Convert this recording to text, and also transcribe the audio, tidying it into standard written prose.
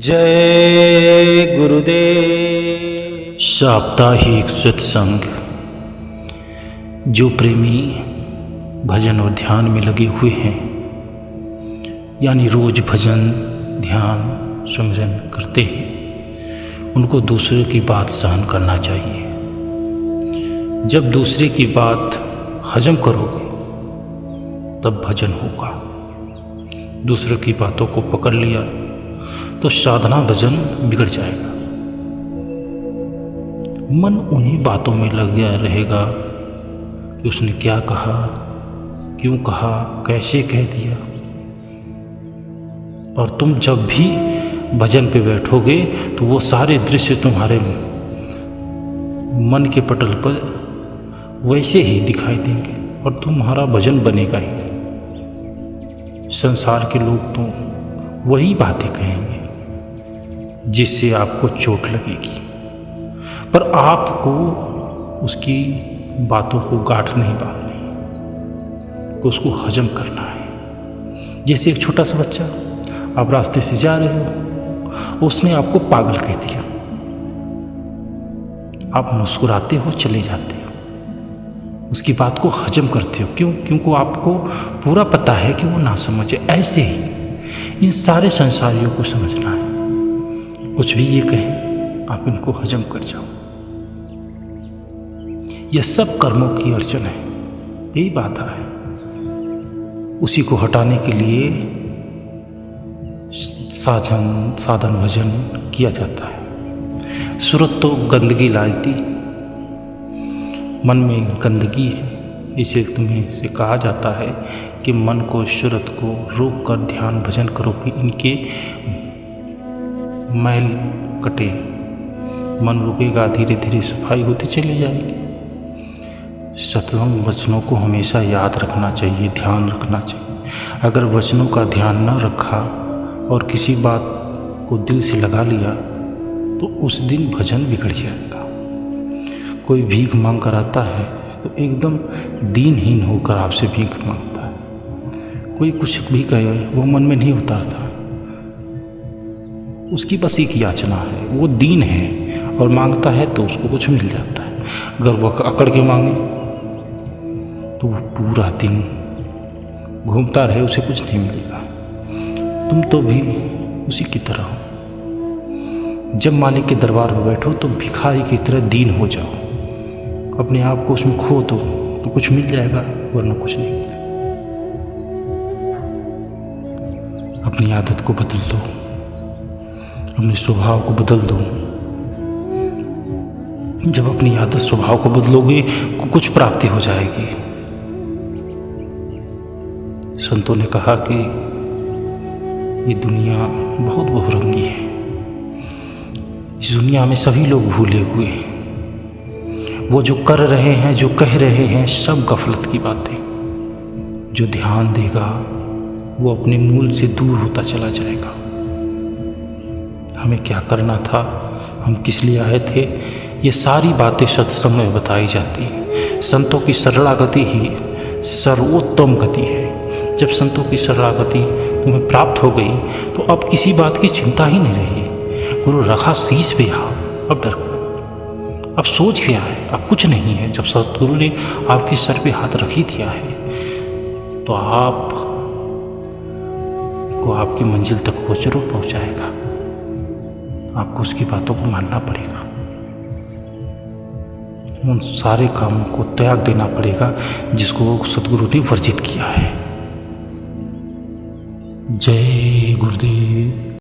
जय गुरुदेव। साप्ताहिक सत्संग। जो प्रेमी भजन और ध्यान में लगे हुए हैं, यानी रोज भजन ध्यान सुमिरन करते हैं, उनको दूसरे की बात सहन करना चाहिए। जब दूसरे की बात हजम करोगे तब भजन होगा। दूसरे की बातों को पकड़ लिया तो साधना भजन बिगड़ जाएगा। मन उन्हीं बातों में लगा रहेगा कि उसने क्या कहा, क्यों कहा, कैसे कह दिया। और तुम जब भी भजन पे बैठोगे तो वो सारे दृश्य तुम्हारे मन के पटल पर वैसे ही दिखाई देंगे और तुम्हारा भजन बनेगा ही। संसार के लोग तो वही बातें कहेंगे जिससे आपको चोट लगेगी, पर आपको उसकी बातों को गांठ नहीं बांधनी, उसको हजम करना है। जैसे एक छोटा सा बच्चा, आप रास्ते से जा रहे हो, उसने आपको पागल कह दिया, आप मुस्कुराते हो, चले जाते हो, उसकी बात को हजम करते हो। क्यों? क्योंकि आपको पूरा पता है कि वो ना समझे। ऐसे ही इन सारे संसारियों को समझना है। कुछ भी ये कहें, आप इनको हजम कर जाओ। यह सब कर्मों की अड़चन है, यही बात है। उसी को हटाने के लिए साधन भजन किया जाता है। सूरत तो गंदगी लाती, मन में गंदगी है, इसे तुम्हें से कहा जाता है कि मन को, सूरत को रोक कर ध्यान भजन करो कि इनके मैल कटे। मन रुकेगा, धीरे धीरे सफाई होती चली जाएगी। सत्संग वचनों को हमेशा याद रखना चाहिए, ध्यान रखना चाहिए। अगर वचनों का ध्यान न रखा और किसी बात को दिल से लगा लिया तो उस दिन भजन बिगड़ जाएगा। कोई भीख मांग कर आता है तो एकदम दीनहीन होकर आपसे भीख मांगता है। कोई कुछ भी कहे वो मन में नहीं उतारता, उसकी बस एक याचना है, वो दीन है और मांगता है तो उसको कुछ मिल जाता है। अगर वह अकड़ के मांगे तो वो पूरा दिन घूमता रहे, उसे कुछ नहीं मिलेगा। तुम तो भी उसी की तरह हो। जब मालिक के दरबार में बैठो तो भिखारी की तरह दीन हो जाओ, अपने आप को उसमें खो दो तो कुछ मिल जाएगा, वरना कुछ नहीं मिलेगा। अपनी आदत को बदल दो, अपने स्वभाव को बदल दो। जब अपनी आदत स्वभाव को बदलोगे तो कुछ प्राप्ति हो जाएगी। संतों ने कहा कि ये दुनिया बहुत बहुरंगी है। इस दुनिया में सभी लोग भूले हुए हैं। वो जो कर रहे हैं, जो कह रहे हैं, सब गफलत की बातें। जो ध्यान देगा वो अपने मूल से दूर होता चला जाएगा। हमें क्या करना था, हम किस लिए आए थे, ये सारी बातें सत्संग में बताई जाती हैं। संतों की शरणागति ही सर्वोत्तम गति है। जब संतों की शरणागति तुम्हें प्राप्त हो गई तो अब किसी बात की चिंता ही नहीं रही। गुरु रखा शीश पे हाथ, अब डर, अब सोच क्या है, अब कुछ नहीं है। जब सतगुरु ने आपके सर पे हाथ रख ही दिया है तो आप को आपकी मंजिल तक वो जरूर पहुंचाएगा। आपको उसकी बातों को मानना पड़ेगा, उन सारे कामों को त्याग देना पड़ेगा जिसको सतगुरु ने वर्जित किया है। जय गुरुदेव।